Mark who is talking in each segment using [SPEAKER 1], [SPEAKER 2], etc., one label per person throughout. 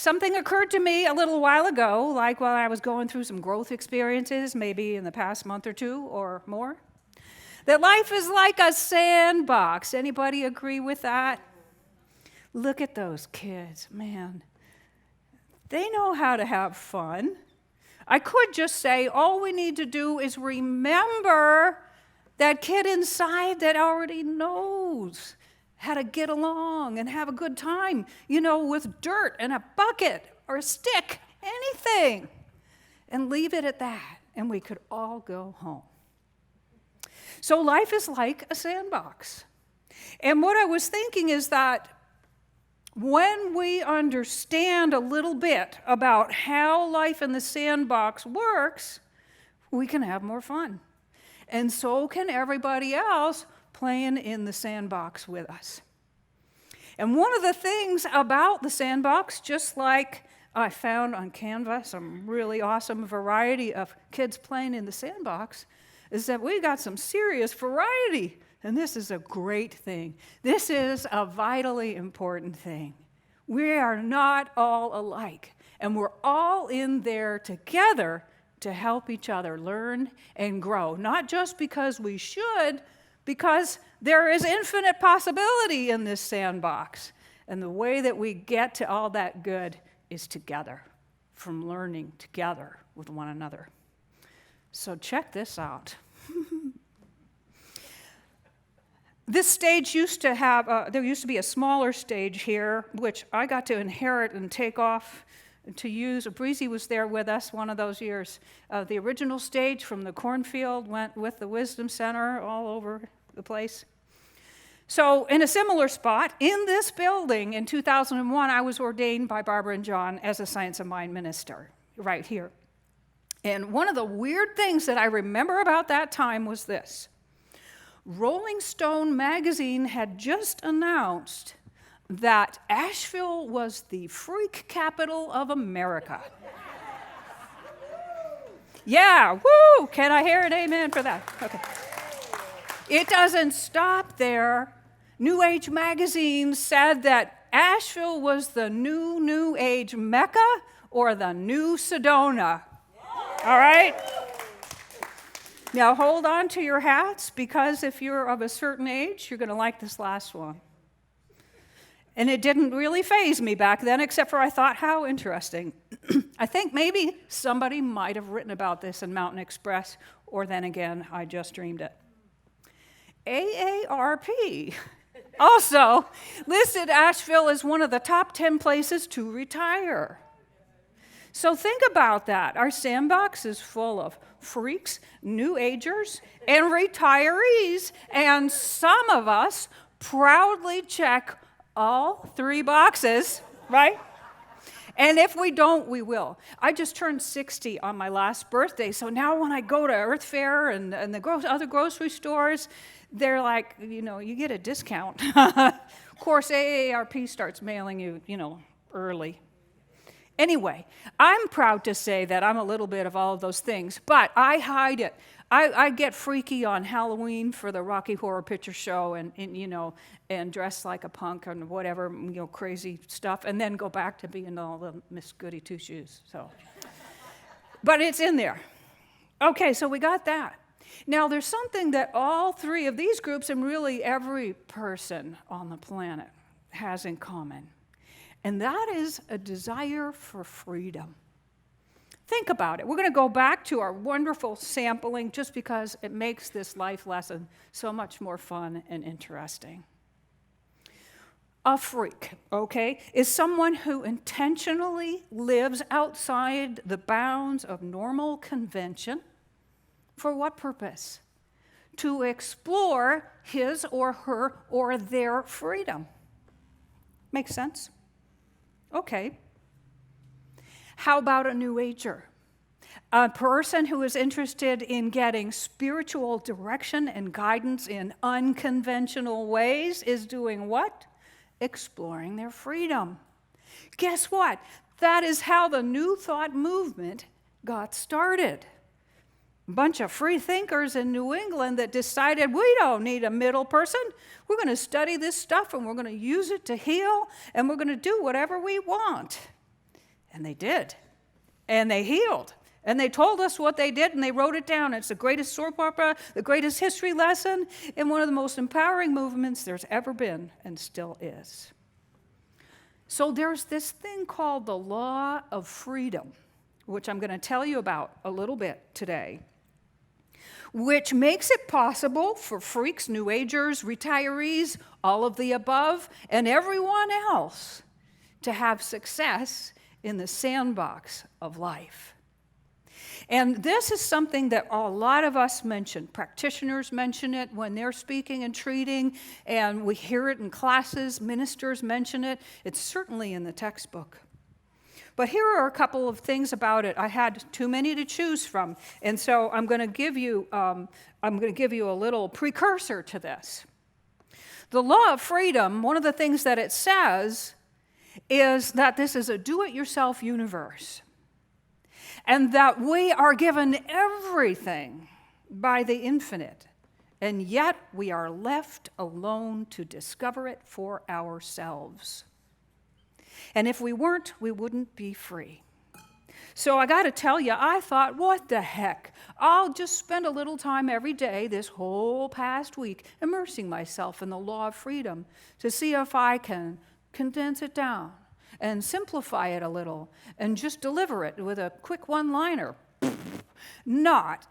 [SPEAKER 1] something occurred to me a little while ago, like while I was going through some growth experiences, maybe in the past month or two or more, that life is like a sandbox. Anybody agree with that? Look at those kids, man. They know how to have fun. I could just say all we need to do is remember that kid inside that already knows how to get along and have a good time, with dirt and a bucket or a stick, anything, and leave it at that, and we could all go home. So life is like a sandbox. And what I was thinking is that when we understand a little bit about how life in the sandbox works, we can have more fun. And so can everybody else playing in the sandbox with us. And one of the things about the sandbox, just like I found on Canva some really awesome variety of kids playing in the sandbox, is that we got some serious variety. And this is a great thing. This is a vitally important thing. We are not all alike, and we're all in there together to help each other learn and grow, not just because we should, because there is infinite possibility in this sandbox. And the way that we get to all that good is together, from learning together with one another. So check this out. This stage used to have, there used to be a smaller stage here, which I got to inherit and take off to use. Breezy was there with us one of those years. The original stage from the cornfield went with the Wisdom Center all over the place. So in a similar spot, in this building in 2001, I was ordained by Barbara and John as a Science of Mind minister, right here. And one of the weird things that I remember about that time was this. Rolling Stone magazine had just announced that Asheville was the freak capital of America. Yeah, woo! Can I hear an amen for that? Okay. It doesn't stop there. New Age magazine said that Asheville was the new age Mecca or the new Sedona. All right? Now hold on to your hats, because if you're of a certain age, you're going to like this last one. And it didn't really faze me back then, except for I thought, how interesting. I think maybe somebody might have written about this in Mountain Express, or then again, I just dreamed it. AARP also listed Asheville as one of the top 10 places to retire. So think about that. Our sandbox is full of freaks, new agers, and retirees, and some of us proudly check all 3 boxes, right? And if we don't, we will. I just turned 60 on my last birthday, so now when I go to Earth Fair and the other grocery stores, they're like, you get a discount. Of course, AARP starts mailing you, early. Anyway, I'm proud to say that I'm a little bit of all of those things, but I hide it. I get freaky on Halloween for the Rocky Horror Picture Show and dress like a punk and whatever, crazy stuff, and then go back to being all the Miss Goody Two-Shoes. So, but it's in there. Okay, so we got that. Now, there's something that all 3 of these groups, and really every person on the planet, has in common. And that is a desire for freedom. Think about it. We're going to go back to our wonderful sampling just because it makes this life lesson so much more fun and interesting. A freak, okay, is someone who intentionally lives outside the bounds of normal convention. For what purpose? To explore his or her or their freedom. Makes sense? Okay. How about a New Ager? A person who is interested in getting spiritual direction and guidance in unconventional ways is doing what? Exploring their freedom. Guess what? That is how the New Thought movement got started. A bunch of free thinkers in New England that decided we don't need a middle person. We're going to study this stuff and we're going to use it to heal and we're going to do whatever we want. And they did. And they healed. And they told us what they did, and they wrote it down. It's the greatest soap opera, the greatest history lesson, and one of the most empowering movements there's ever been and still is. So there's this thing called the law of freedom, which I'm going to tell you about a little bit today, which makes it possible for freaks, New Agers, retirees, all of the above, and everyone else to have success in the sandbox of life. And this is something that a lot of us mention. Practitioners mention it when they're speaking and treating, and we hear it in classes. Ministers mention it. It's certainly in the textbook. But here are a couple of things about it. I had too many to choose from, and so I'm going to give you a little precursor to this. The law of freedom, one of the things that it says is that this is a do-it-yourself universe, and that we are given everything by the infinite, and yet we are left alone to discover it for ourselves. And if we weren't, we wouldn't be free. So I got to tell you, I thought, what the heck? I'll just spend a little time every day this whole past week immersing myself in the law of freedom to see if I can condense it down and simplify it a little and just deliver it with a quick one-liner.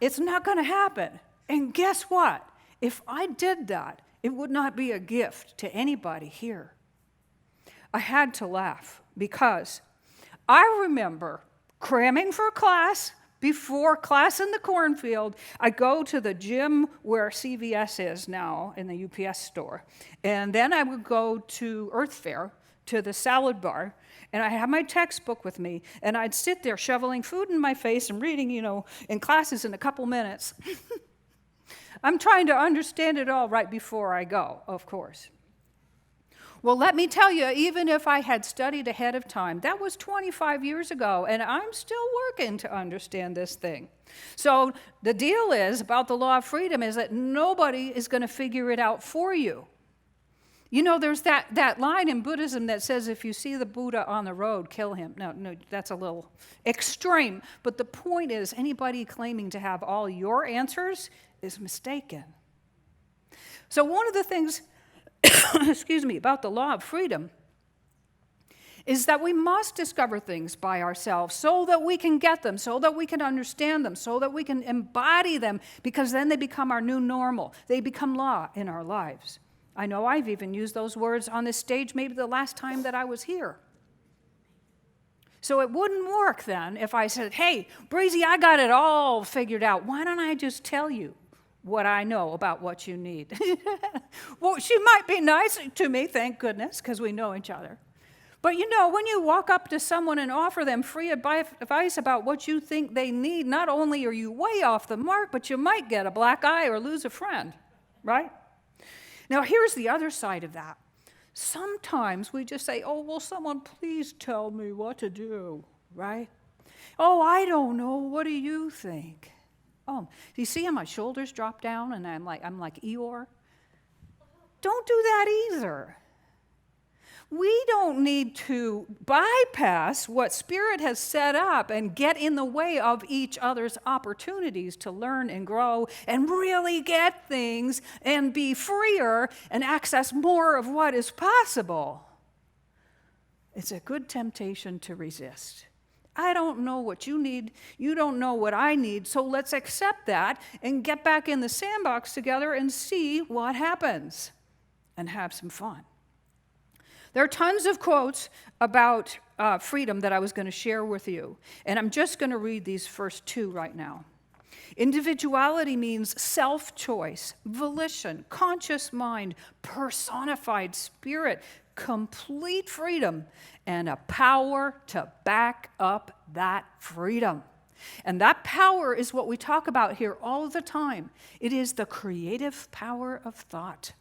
[SPEAKER 1] It's not going to happen. And guess what? If I did that, it would not be a gift to anybody here. I had to laugh because I remember cramming for class. Before class in the cornfield, I go to the gym where CVS is now in the UPS store. And then I would go to Earth Fair, to the salad bar, and I had my textbook with me, and I'd sit there shoveling food in my face and reading, in classes in a couple minutes. I'm trying to understand it all right before I go, of course. Well, let me tell you, even if I had studied ahead of time, that was 25 years ago, and I'm still working to understand this thing. So the deal is about the law of freedom is that nobody is going to figure it out for you. There's that line in Buddhism that says if you see the Buddha on the road, kill him. No, that's a little extreme. But the point is anybody claiming to have all your answers is mistaken. So one of the things about the law of freedom is that we must discover things by ourselves so that we can get them, so that we can understand them, so that we can embody them, because then they become our new normal. They become law in our lives. I know I've even used those words on this stage maybe the last time that I was here. So it wouldn't work then if I said, hey, Breezy, I got it all figured out. Why don't I just tell you what I know about what you need? Well, she might be nice to me, thank goodness, because we know each other. But when you walk up to someone and offer them free advice about what you think they need, not only are you way off the mark, but you might get a black eye or lose a friend, right? Now, here's the other side of that. Sometimes we just say, oh, will someone please tell me what to do, right? Oh, I don't know. What do you think? Oh, you see how my shoulders drop down and I'm like Eeyore? Don't do that either. We don't need to bypass what Spirit has set up and get in the way of each other's opportunities to learn and grow and really get things and be freer and access more of what is possible. It's a good temptation to resist. I don't know what you need. You don't know what I need. So let's accept that and get back in the sandbox together and see what happens and have some fun. There are tons of quotes about freedom that I was going to share with you, and I'm just going to read these first two right now. Individuality means self-choice, volition, conscious mind, personified spirit, complete freedom, and a power to back up that freedom. And that power is what we talk about here all the time. It is the creative power of thought.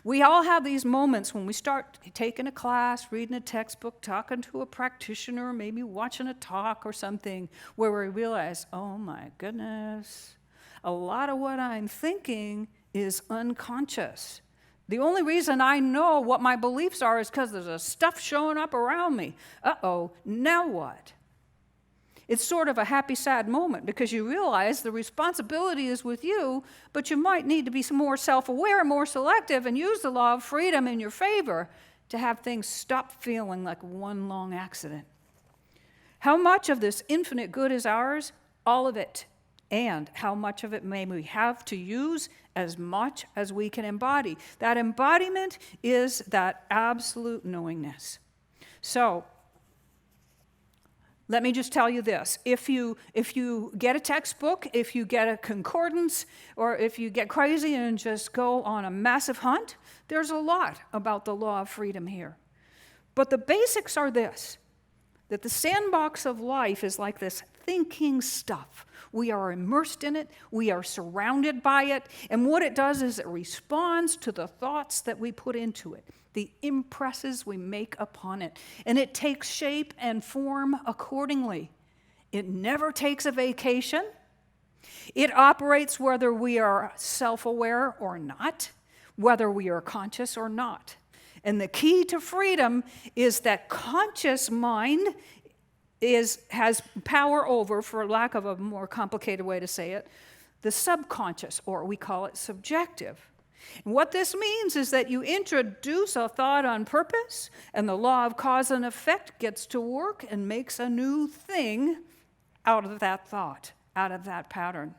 [SPEAKER 1] We all have these moments when we start taking a class, reading a textbook, talking to a practitioner, maybe watching a talk or something, where we realize, oh my goodness, a lot of what I'm thinking is unconscious. The only reason I know what my beliefs are is because there's a stuff showing up around me. Uh-oh, now what? It's sort of a happy, sad moment because you realize the responsibility is with you, but you might need to be more self-aware, more selective, and use the law of freedom in your favor to have things stop feeling like one long accident. How much of this infinite good is ours? All of it. And how much of it may we have to use? As much as we can embody. That embodiment is that absolute knowingness. So, let me just tell you this. If you get a textbook, if you get a concordance, or if you get crazy and just go on a massive hunt, there's a lot about the law of freedom here. But the basics are this, that the sandbox of life is like this thinking stuff. We are immersed in it, we are surrounded by it, and what it does is it responds to the thoughts that we put into it, the impresses we make upon it, and it takes shape and form accordingly. It never takes a vacation. It operates whether we are self-aware or not, whether we are conscious or not. And the key to freedom is that conscious mind has power over, for lack of a more complicated way to say it, the subconscious, or we call it subjective. And what this means is that you introduce a thought on purpose, and the law of cause and effect gets to work and makes a new thing out of that thought, out of that pattern.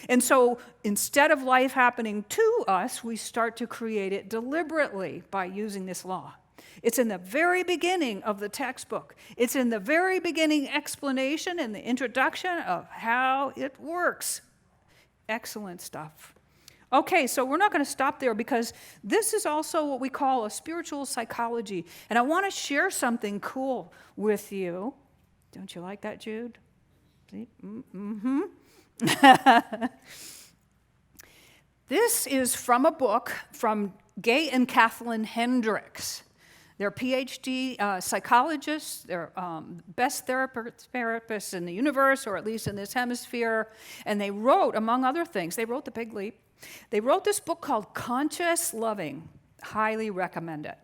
[SPEAKER 1] And so instead of life happening to us, we start to create it deliberately by using this law. It's in the very beginning of the textbook. It's in the very beginning explanation and the introduction of how it works. Excellent stuff. Okay, so we're not going to stop there because this is also what we call a spiritual psychology. And I want to share something cool with you. Don't you like that, Jude? See? Mm-hmm. This is from a book from Gay and Kathleen Hendricks. They're PhD psychologists. They're best therapists in the universe, or at least in this hemisphere. And they wrote, among other things, they wrote The Big Leap. They wrote this book called Conscious Loving. Highly recommend it.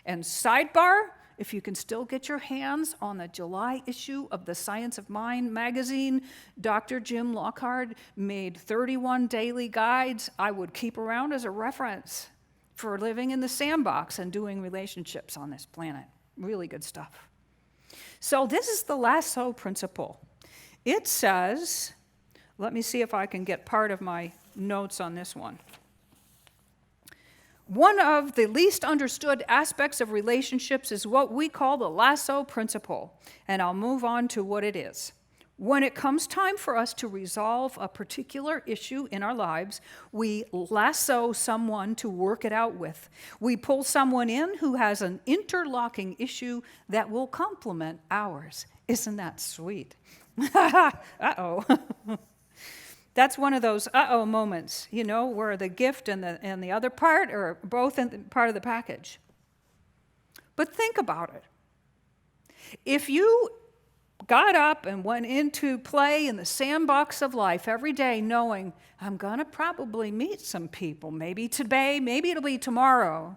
[SPEAKER 1] And sidebar, if you can still get your hands on the July issue of the Science of Mind magazine, Dr. Jim Lockhart made 31 daily guides I would keep around as a reference for living in the sandbox and doing relationships on this planet. Really good stuff. So this is the Lasso Principle. It says, let me see if I can get part of my notes on this one. One of the least understood aspects of relationships is what we call the Lasso Principle, and I'll move on to what it is. When it comes time for us to resolve a particular issue in our lives, we lasso someone to work it out with. We pull someone in who has an interlocking issue that will complement ours. Isn't that sweet? Uh-oh. That's one of those uh-oh moments, you know, where the gift and the other part are both part of the package. But think about it. If you got up and went into play in the sandbox of life every day knowing, I'm going to probably meet some people, maybe today, maybe it'll be tomorrow,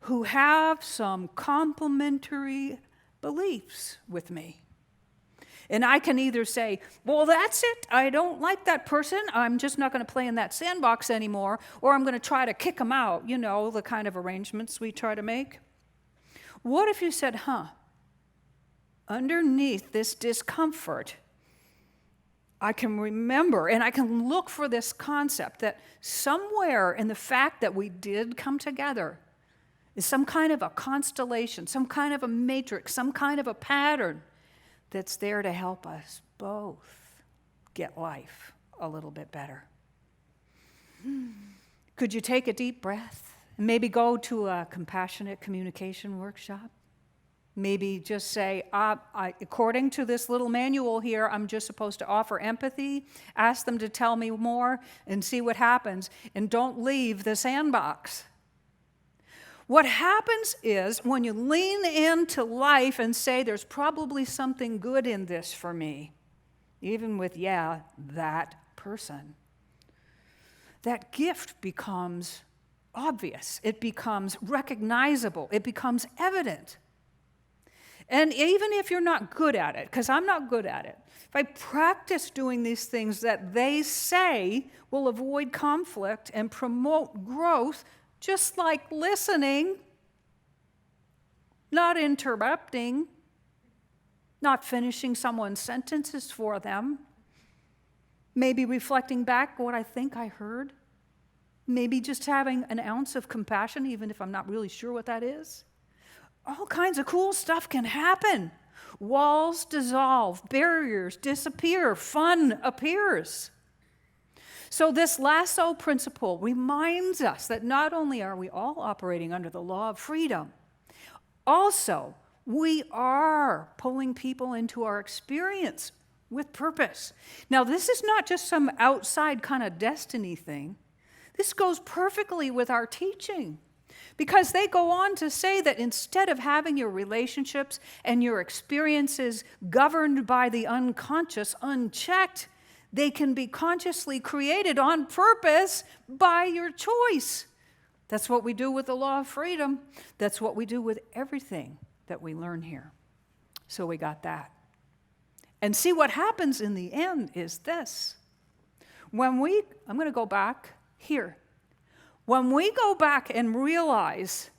[SPEAKER 1] who have some complementary beliefs with me. And I can either say, well, that's it. I don't like that person. I'm just not going to play in that sandbox anymore. Or I'm going to try to kick them out, you know, the kind of arrangements we try to make. What if you said, underneath this discomfort, I can remember and I can look for this concept that somewhere in the fact that we did come together is some kind of a constellation, some kind of a matrix, some kind of a pattern that's there to help us both get life a little bit better. Could you take a deep breath and maybe go to a compassionate communication workshop? Maybe just say, according to this little manual here, I'm just supposed to offer empathy, ask them to tell me more, and see what happens, and don't leave the sandbox. What happens is when you lean into life and say, there's probably something good in this for me, even with, that person, that gift becomes obvious. It becomes recognizable. It becomes evident. And even if you're not good at it, because I'm not good at it, if I practice doing these things that they say will avoid conflict and promote growth, just like listening, not interrupting, not finishing someone's sentences for them, maybe reflecting back what I think I heard, maybe just having an ounce of compassion, even if I'm not really sure what that is. All kinds of cool stuff can happen. Walls dissolve, barriers disappear, fun appears. So this Lasso Principle reminds us that not only are we all operating under the law of freedom, also we are pulling people into our experience with purpose. Now, this is not just some outside kind of destiny thing. This goes perfectly with our teaching. Because they go on to say that instead of having your relationships and your experiences governed by the unconscious, unchecked, they can be consciously created on purpose by your choice. That's what we do with the law of freedom. That's what we do with everything that we learn here. So we got that. And see, what happens in the end is this. I'm going to go back here. When we go back and realize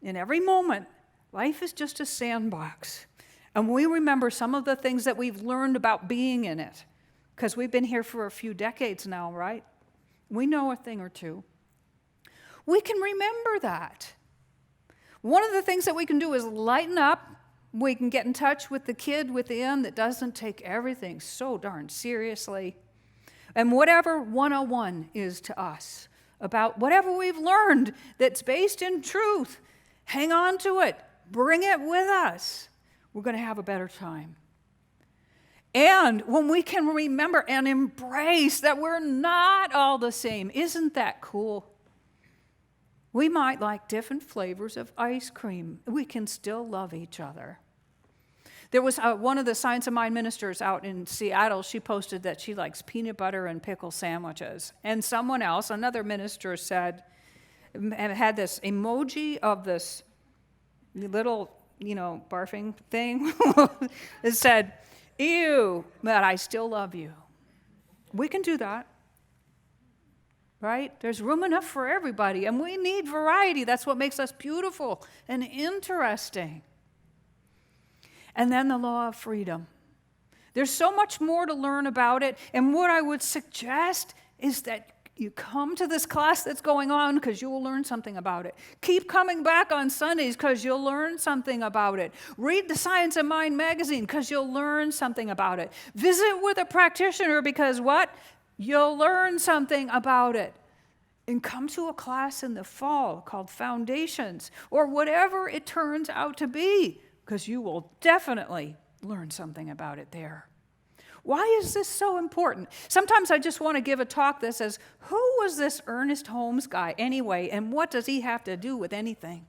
[SPEAKER 1] in every moment, life is just a sandbox, and we remember some of the things that we've learned about being in it, because we've been here for a few decades now, right? We know a thing or two. We can remember that. One of the things that we can do is lighten up. We can get in touch with the kid within that doesn't take everything so darn seriously. And whatever 101 is to us, about whatever we've learned that's based in truth, hang on to it, bring it with us. We're going to have a better time. And when we can remember and embrace that we're not all the same, isn't that cool? We might like different flavors of ice cream. We can still love each other. There was one of the Science of Mind ministers out in Seattle. She posted that she likes peanut butter and pickle sandwiches. And someone else, another minister, had this emoji of this little, barfing thing. It said, "Ew, but I still love you." We can do that, right? There's room enough for everybody, and we need variety. That's what makes us beautiful and interesting. And then the law of freedom. There's so much more to learn about it, and what I would suggest is that you come to this class that's going on because you will learn something about it. Keep coming back on Sundays because you'll learn something about it. Read the Science of Mind magazine because you'll learn something about it. Visit with a practitioner because what? You'll learn something about it. And come to a class in the fall called Foundations or whatever it turns out to be, because you will definitely learn something about it there. Why is this so important? Sometimes I just want to give a talk that says, who was this Ernest Holmes guy anyway, and what does he have to do with anything?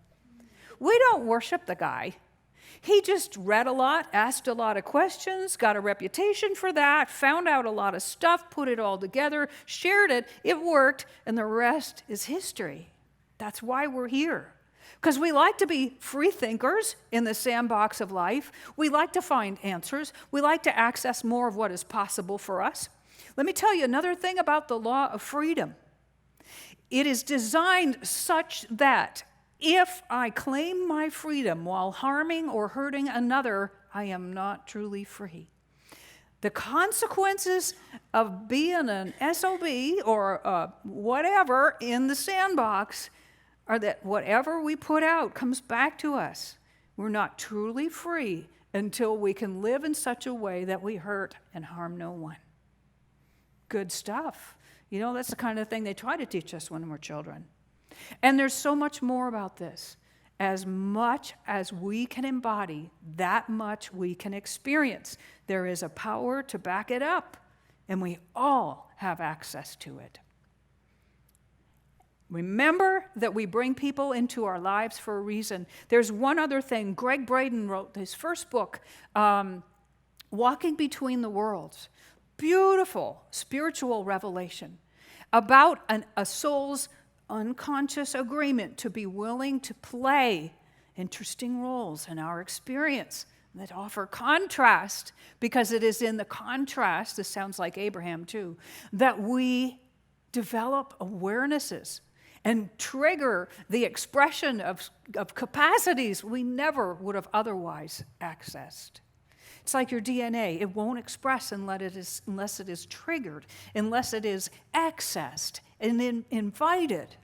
[SPEAKER 1] We don't worship the guy. He just read a lot, asked a lot of questions, got a reputation for that, found out a lot of stuff, put it all together, shared it, it worked, and the rest is history. That's why we're here. Because we like to be free thinkers in the sandbox of life. We like to find answers. We like to access more of what is possible for us. Let me tell you another thing about the law of freedom. It is designed such that if I claim my freedom while harming or hurting another, I am not truly free. The consequences of being an SOB or whatever in the sandbox are that whatever we put out comes back to us. We're not truly free until we can live in such a way that we hurt and harm no one. Good stuff. That's the kind of thing they try to teach us when we're children. And there's so much more about this. As much as we can embody, that much we can experience. There is a power to back it up, and we all have access to it. Remember that we bring people into our lives for a reason. There's one other thing. Greg Braden wrote his first book, Walking Between the Worlds. Beautiful spiritual revelation about a soul's unconscious agreement to be willing to play interesting roles in our experience that offer contrast, because it is in the contrast, this sounds like Abraham too, that we develop awarenesses and trigger the expression of capacities we never would have otherwise accessed. It's like your DNA. It won't express unless it is triggered, unless it is accessed and invited.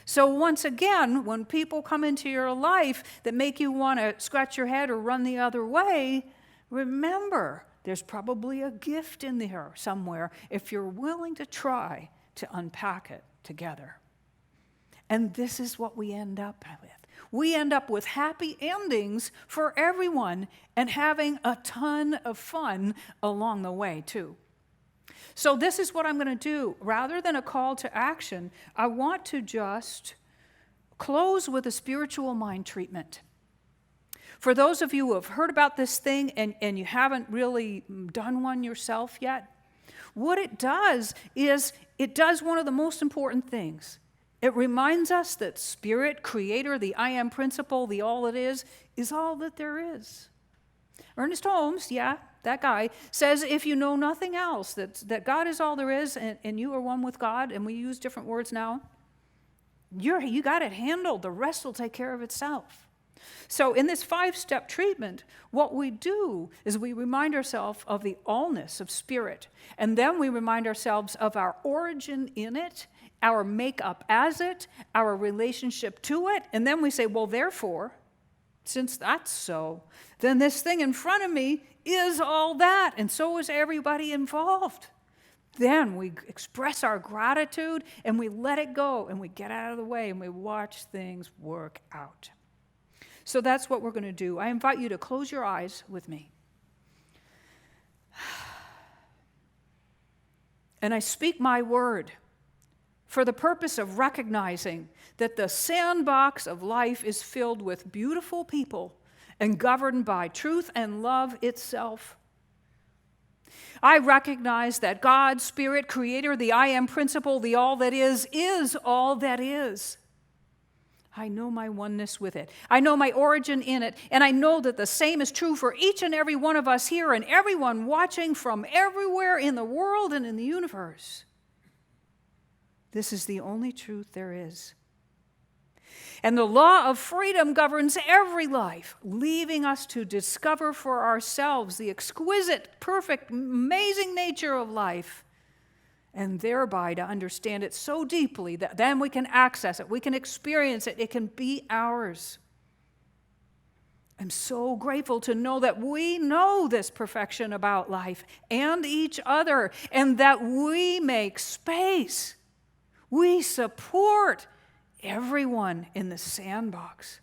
[SPEAKER 1] So once again, when people come into your life that make you want to scratch your head or run the other way, remember, there's probably a gift in there somewhere if you're willing to try to unpack it together. And this is what we end up with. We end up with happy endings for everyone and having a ton of fun along the way, too. So this is what I'm going to do. Rather than a call to action, I want to just close with a spiritual mind treatment. For those of you who have heard about this thing and you haven't really done one yourself yet, what it does is it does one of the most important things. It reminds us that Spirit, Creator, the I Am Principle, the all it is all that there is. Ernest Holmes, that guy, says if you know nothing else, that God is all there is and you are one with God, and we use different words now, you got it handled. The rest will take care of itself. So in this 5-step treatment, what we do is we remind ourselves of the allness of Spirit, and then we remind ourselves of our origin in it, our makeup as it, our relationship to it, and then we say, well, therefore, since that's so, then this thing in front of me is all that, and so is everybody involved. Then we express our gratitude, and we let it go, and we get out of the way, and we watch things work out. So that's what we're going to do. I invite you to close your eyes with me. And I speak my word for the purpose of recognizing that the sandbox of life is filled with beautiful people and governed by truth and love itself. I recognize that God, Spirit, Creator, the I Am Principle, the all that is all that is. I know my oneness with it. I know my origin in it, and I know that the same is true for each and every one of us here and everyone watching from everywhere in the world and in the universe. This is the only truth there is. And the law of freedom governs every life, leaving us to discover for ourselves the exquisite, perfect, amazing nature of life, and thereby to understand it so deeply that then we can access it, we can experience it, it can be ours. I'm so grateful to know that we know this perfection about life and each other, and that we make space. We support everyone in the sandbox,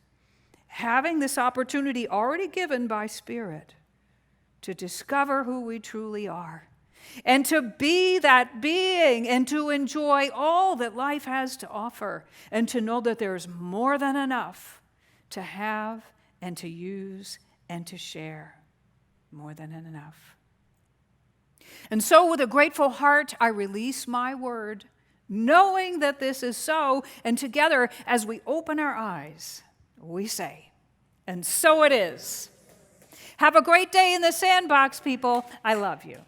[SPEAKER 1] having this opportunity already given by Spirit to discover who we truly are and to be that being and to enjoy all that life has to offer and to know that there's more than enough to have and to use and to share. More than enough. And so with a grateful heart, I release my word, knowing that this is so, and together, as we open our eyes, we say, and so it is. Have a great day in the sandbox, people. I love you.